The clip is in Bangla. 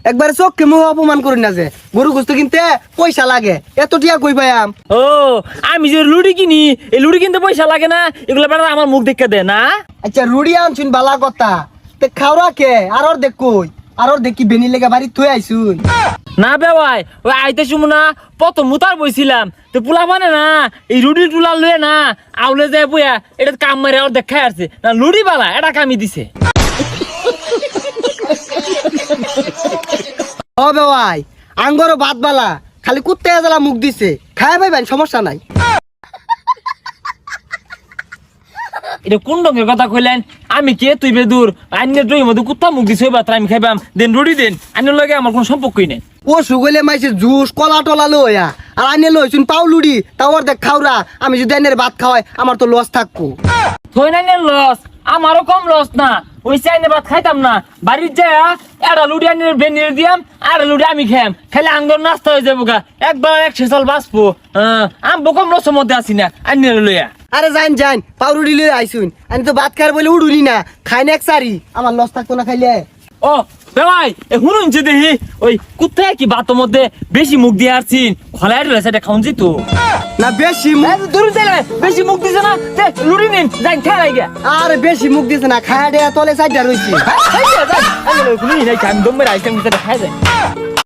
একবার চোখকে মুখ অপমান করি না যে গরু গোস্ত কিনতে পয়সা লাগে এত টিয়া কই পাইয়াম। ও আমি যে লুড়ি কিনি এই লুড়ি কিনতে পয়সা লাগে না, এগুলো বেটা আমার মুখ দেখে দে না। আচ্ছা রুড়ি আনছুন বালা কথা, তে খাওয়া কে আর ওর দেখ কই আর ওর দেখি বেনি লেগে বাড়ি থুই আইছুন। না বেওয়াই ওই আইতে শুমু না প্রথম মুতার বইছিলাম তো পোলা মানে না এই রুডি টুলা লয়ে না আউলে যায় বইয়া এটা কাম মারে আর দেখাই আসছে না লুড়ি বালা এটা কামি দিছে। ও বেওয়াই আঙ্গরও ভাত বালা খালি কুত্তে জ্বালা মুখ দিছে খায় পাইবেন সমস্যা নাই। এটা কোন রঙের কথা কইলেন? আমি কে তুই বেদুর আইনের ডই মধ্যে কুত্তা মুখ দিছে বাত্রা আমি খাইবাম দেন রুডি দেন আইনের লগে আমার কোনো সম্পর্কই নেই। ও সুগলে মাইছে জুস কলা টলা লইয়া আর আনে লইছুন পাউলুড়ি তাও ওর দেখ খাওরা আমি যদি আইনের ভাত খাওয়াই আমার তো লস থাকবো। থই নাই লস আমারও কম লস না, ওই চাইনে ভাত খাইতাম না বাড়ির যায় একটা লুডি আইনের বেনিয়ে দিয়াম আর লুডি আমি খাইম খাইলে আঙ্গর নাস্তা হয়ে যাবো গা একবার 100 সাল বাঁচবো। আমি কম লসের মধ্যে আছি না আইনের লইয়া। আরে যাইন যাইন পাউরুড়ি লই আইছুন আমি তো ভাত খাওয়ার বলে উড়ুনি না খাই না এক সারি আমার লস থাকতো না খাইলে। ও ভাই শুনুন যে দেখি ওই কোথায় কি ভাতের মধ্যে বেশি মুখ দিয়ে আসছিন খলাই সেটা খাউন যেত না বেশি ধরুন বেশি মুখ দিছে না লুড়ি নিন যাই ঠেলাই গে। আর বেশি মুখ দিছে না খায় দেয়া তলে সাইডটা রইছে। আমি দম মেরে আইসা খাই যায়।